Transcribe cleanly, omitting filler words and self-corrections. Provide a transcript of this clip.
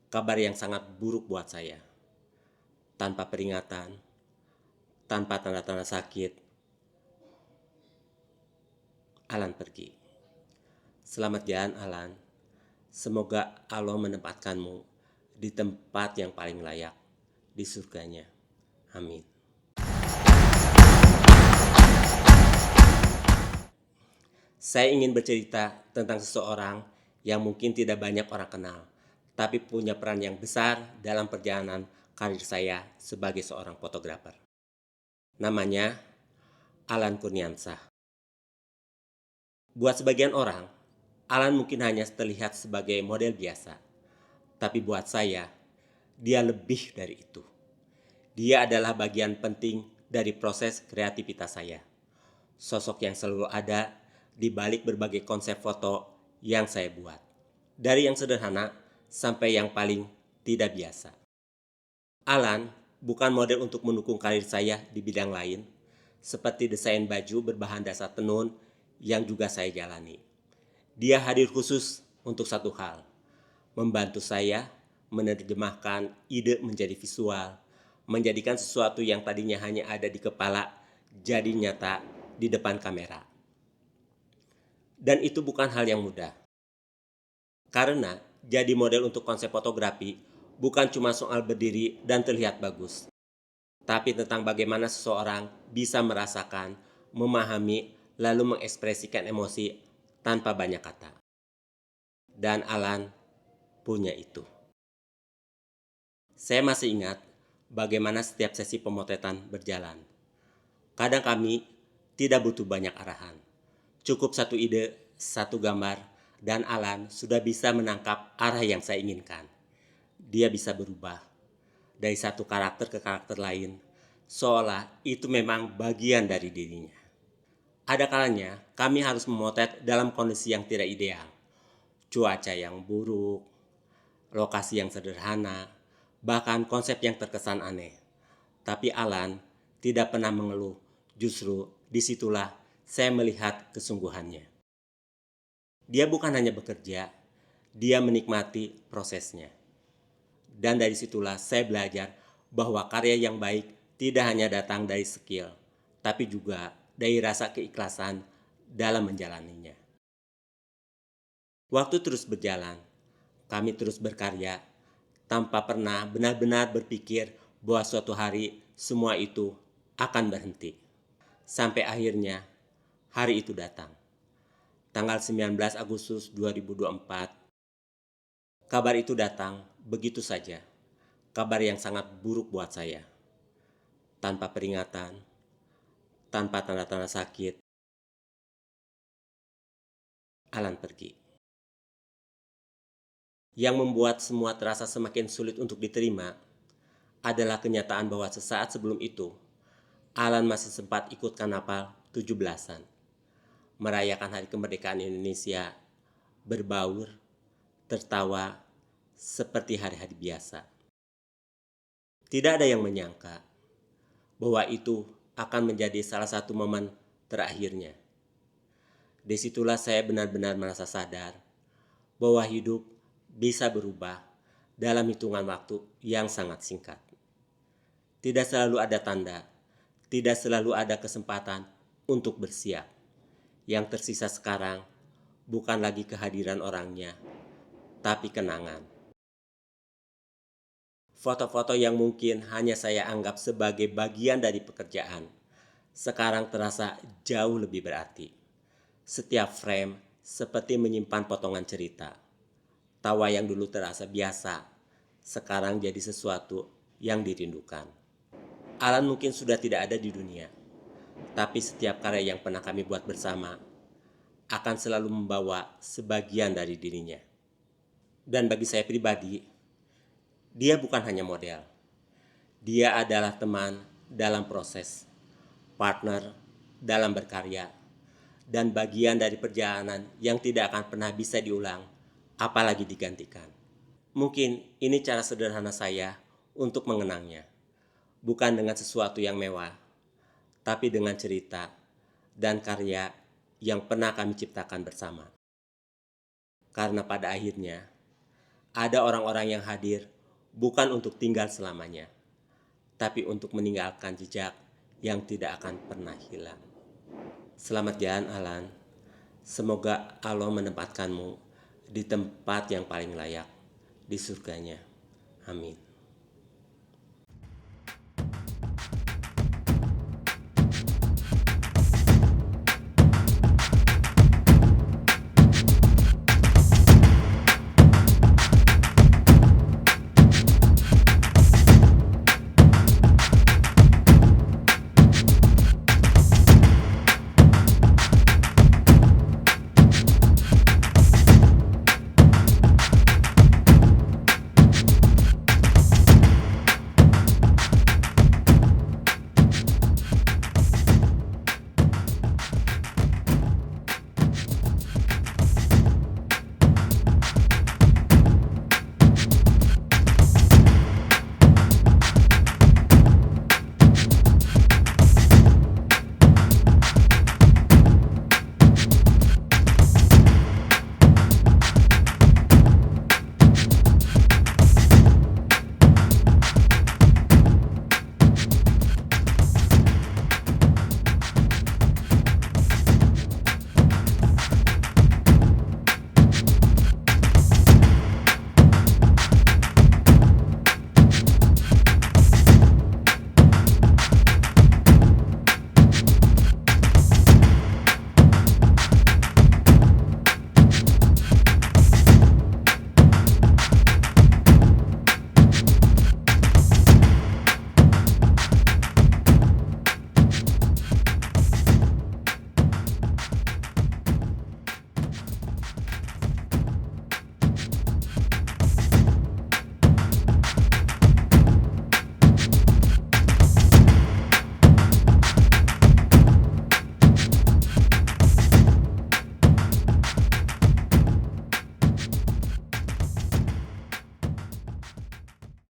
Kabar yang sangat buruk buat saya. Tanpa peringatan, tanpa tanda-tanda sakit, Alan pergi. Selamat jalan, Alan. Semoga Allah menempatkanmu di tempat yang paling layak, di surganya. Amin. Saya ingin bercerita tentang seseorang yang mungkin tidak banyak orang kenal, tapi punya peran yang besar dalam perjalanan karir saya sebagai seorang fotografer. Namanya Alan Kurniansah. Buat sebagian orang, Alan mungkin hanya terlihat sebagai model biasa, tapi buat saya, dia lebih dari itu. Dia adalah bagian penting dari proses kreativitas saya. Sosok yang selalu ada di balik berbagai konsep foto yang saya buat. Dari yang sederhana sampai yang paling tidak biasa. Alan bukan model untuk mendukung karir saya di bidang lain, seperti desain baju berbahan dasar tenun yang juga saya jalani. Dia hadir khusus untuk satu hal, membantu saya menerjemahkan ide menjadi visual, menjadikan sesuatu yang tadinya hanya ada di kepala jadi nyata di depan kamera. Dan itu bukan hal yang mudah. Karena jadi model untuk konsep fotografi bukan cuma soal berdiri dan terlihat bagus, tapi tentang bagaimana seseorang bisa merasakan, memahami, lalu mengekspresikan emosi tanpa banyak kata. Dan Alan punya itu. Saya masih ingat bagaimana setiap sesi pemotretan berjalan. Kadang kami tidak butuh banyak arahan. Cukup satu ide, satu gambar, dan Alan sudah bisa menangkap arah yang saya inginkan. Dia bisa berubah dari satu karakter ke karakter lain, seolah itu memang bagian dari dirinya. Ada kalanya kami harus memotret dalam kondisi yang tidak ideal. Cuaca yang buruk, lokasi yang sederhana, bahkan konsep yang terkesan aneh. Tapi Alan tidak pernah mengeluh, justru disitulah saya melihat kesungguhannya. Dia bukan hanya bekerja, dia menikmati prosesnya. Dan dari situlah saya belajar bahwa karya yang baik tidak hanya datang dari skill, tapi juga dari rasa keikhlasan dalam menjalaninya. Waktu terus berjalan, kami terus berkarya tanpa pernah benar-benar berpikir bahwa suatu hari semua itu akan berhenti. Sampai akhirnya hari itu datang. Tanggal 19 Agustus 2024, kabar itu datang begitu saja. Kabar yang sangat buruk buat saya. Tanpa peringatan, tanpa tanda-tanda sakit, Alan pergi. Yang membuat semua terasa semakin sulit untuk diterima adalah kenyataan bahwa sesaat sebelum itu, Alan masih sempat ikut karnaval 17-an, merayakan hari kemerdekaan Indonesia, berbaur, tertawa, seperti hari-hari biasa. Tidak ada yang menyangka bahwa itu akan menjadi salah satu momen terakhirnya. Disitulah saya benar-benar merasa sadar bahwa hidup bisa berubah dalam hitungan waktu yang sangat singkat. Tidak selalu ada tanda, tidak selalu ada kesempatan untuk bersiap. Yang tersisa sekarang bukan lagi kehadiran orangnya, tapi kenangan. Foto-foto yang mungkin hanya saya anggap sebagai bagian dari pekerjaan, sekarang terasa jauh lebih berarti. Setiap frame seperti menyimpan potongan cerita. Tawa yang dulu terasa biasa, sekarang jadi sesuatu yang dirindukan. Alan mungkin sudah tidak ada di dunia, tapi setiap karya yang pernah kami buat bersama akan selalu membawa sebagian dari dirinya. Dan bagi saya pribadi, dia bukan hanya model. Dia adalah teman dalam proses, partner dalam berkarya, dan bagian dari perjalanan yang tidak akan pernah bisa diulang, apalagi digantikan. Mungkin ini cara sederhana saya untuk mengenangnya. Bukan dengan sesuatu yang mewah, tapi dengan cerita dan karya yang pernah kami ciptakan bersama. Karena pada akhirnya, ada orang-orang yang hadir bukan untuk tinggal selamanya, tapi untuk meninggalkan jejak yang tidak akan pernah hilang. Selamat jalan, Alan. Semoga Allah menempatkanmu di tempat yang paling layak, di surganya. Amin.